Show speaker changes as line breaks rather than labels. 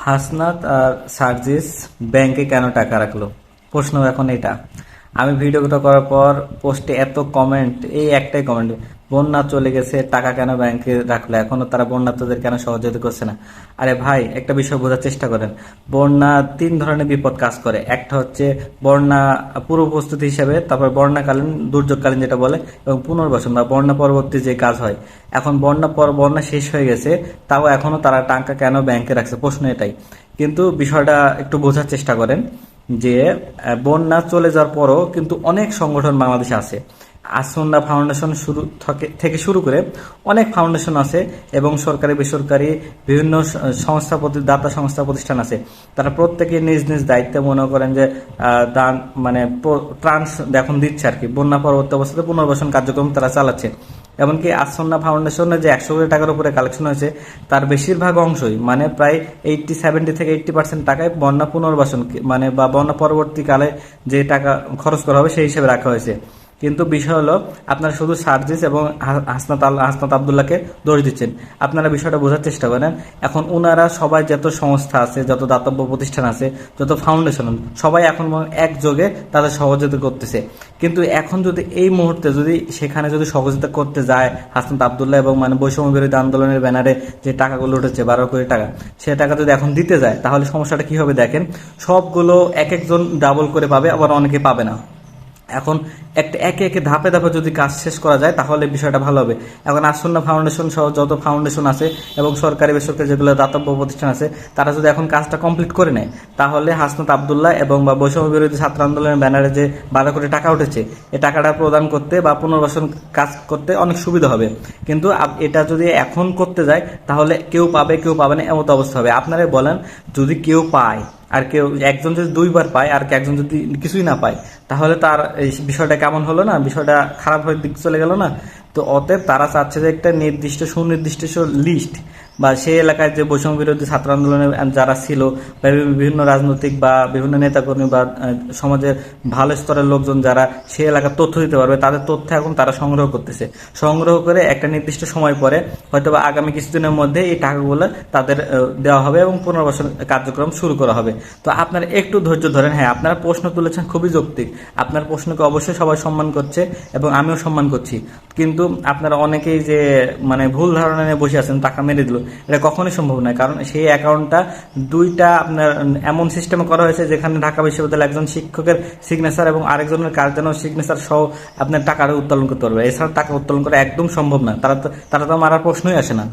হাসনাত আর সার্জিস ব্যাংকে কেন টাকা রাখলো? প্রশ্ন এখন এটা। আমি ভিডিওটা করার পর পোস্টে এত কমেন্ট, এই একটাই কমেন্ট, বন্যা চলে গেছে টাকা কেন ব্যাংকে রাখলো, এখনো তারা বন্যার্তদের কেন সহযোগিতা করছে না? আরে ভাই, একটা বিষয় বোঝার চেষ্টা করেন। বন্যা তিন ধরনের বিপদ কাজ করে। একটা হচ্ছে বন্যা পূর্ব প্রস্তুতি হিসেবে, তারপর বন্যাকালীন দুর্যোগকালীন যেটা বলে, এবং পুনর্বাসন বা বন্যা পরবর্তী যে কাজ হয়। এখন বন্যা শেষ হয়ে গেছে, তাও এখনো তারা টাকা কেন ব্যাংকে রাখছে, প্রশ্ন এটাই। কিন্তু বিষয়টা একটু বোঝার চেষ্টা করেন যে বন্যা চলে যাওয়ার পরও কিন্তু অনেক সংগঠন বাংলাদেশে আছে। আসন্না ফাউন্ডেশন থেকে শুরু করে অনেক ফাউন্ডেশন আছে, এবং সরকারি বেসরকারি বিভিন্ন দাতা সংস্থা প্রতিষ্ঠান আছে। তারা প্রত্যেকে নিজ নিজ দায়িত্বে মনে করেন যে দান মানে ত্রাণ এখন দিচ্ছে আর কি। বন্যা পরবর্তী অবস্থাতে পুনর্বাসন কার্যক্রম তারা চালাচ্ছে। এমনকি আসন্না ফাউন্ডেশনের যে 100 কোটি টাকার উপরে কালেকশন হয়েছে, তার বেশিরভাগ অংশই মানে প্রায় 70 থেকে 80% টাকায় বন্যা পুনর্বাসন মানে বা বন্যা পরবর্তীকালে যে টাকা খরচ করা হবে সেই হিসেবে রাখা হয়েছে। কিন্তু বিষয় হলো, আপনারা শুধু সার্জিস এবং হাসনাত আবদুল্লাহকে দোষ দিচ্ছেন। আপনারা বিষয়টা বোঝার চেষ্টা করেন। এখন ওনারা সবাই, যত সংস্থা আছে, যত দাতব্য প্রতিষ্ঠান আছে, যত ফাউন্ডেশন, সবাই এখন একযোগে তাদের সহযোগিতা করতেছে। কিন্তু এখন যদি এই মুহূর্তে যদি সেখানে যদি সহযোগিতা করতে যায় হাসনাত আবদুল্লাহ এবং মানে বৈষম্য বিরোধী আন্দোলনের ব্যানারে যে টাকাগুলো উঠেছে 12 কোটি টাকা, সে টাকা যদি এখন দিতে যায়, তাহলে সমস্যাটা কি হবে দেখেন। সবগুলো এক একজন ডাবল করে পাবে, আবার অনেকে পাবে না। এখন একটা একে একে ধাপে ধাপে যদি কাজ শেষ করা যায়, তাহলে বিষয়টা ভালো হবে। এখন আসন্না ফাউন্ডেশন সহ যত ফাউন্ডেশন আছে এবং সরকারি বেসরকারি যেগুলো দাতব্য প্রতিষ্ঠান আছে, তারা যদি এখন কাজটা কমপ্লিট করে নেয়, তাহলে হাসনাত আবদুল্লাহ এবং বা বৈষম্য বিরোধী ছাত্র আন্দোলনের ব্যানারে যে 12 কোটি টাকা উঠেছে, এই টাকাটা প্রদান করতে বা পুনর্বাসন কাজ করতে অনেক সুবিধা হবে। কিন্তু এটা যদি এখন করতে যায়, তাহলে কেউ পাবে কেউ পাবে না, এমন অবস্থা হবে। আপনারাই বলেন, যদি কেউ পায় আর কেউ, একজন যদি দুইবার পায় আর একজন যদি কিছুই না পায়, তাহলে তার এই বিষয়টা কেমন হলো না? বিষয়টা খারাপ হয়ে দিক চলে গেল না? তো অতএব তারা চাচ্ছে যে একটা নির্দিষ্ট সুনির্দিষ্ট লিস্ট, বা সেই এলাকায় যে বৈষম্য বিরোধী ছাত্র আন্দোলনে যারা ছিল, বা বিভিন্ন রাজনৈতিক বা বিভিন্ন নেতাকর্মী বা সমাজের ভালো স্তরের লোকজন যারা সেই এলাকার তথ্য দিতে পারবে, তাদের তথ্য এখন তারা সংগ্রহ করতেছে। সংগ্রহ করে একটা নির্দিষ্ট সময় পরে, হয়তো বা আগামী কিছুদিনের মধ্যে এই টাকাগুলো তাদের দেওয়া হবে এবং পুনর্বাসন কার্যক্রম শুরু করা হবে। তো আপনারা একটু ধৈর্য ধরেন। হ্যাঁ, আপনারা প্রশ্ন তুলেছেন খুবই যৌক্তিক। আপনার প্রশ্নকে অবশ্যই সবাই সম্মান করছে এবং আমিও সম্মান করছি। কিন্তু আপনারা অনেকেই যে মানে ভুল ধারণা নিয়ে বসে আছেন টাকা মেরে দিল, এটা কখনোই সম্ভব নয়। কারণ সেই অ্যাকাউন্টটা দুইটা আপনার এমন সিস্টেমে করা হয়েছে, যেখানে ঢাকা বিশ্ববিদ্যালয়ের একজন শিক্ষকের সিগনেচার এবং আরেকজনের গার্জেনের সিগনেচার সহ আপনার টাকাটা উত্তোলন করতে পারবে। এছাড়া টাকা উত্তোলন করা একদম সম্ভব না। তারা তো মারার প্রশ্নই আসে না।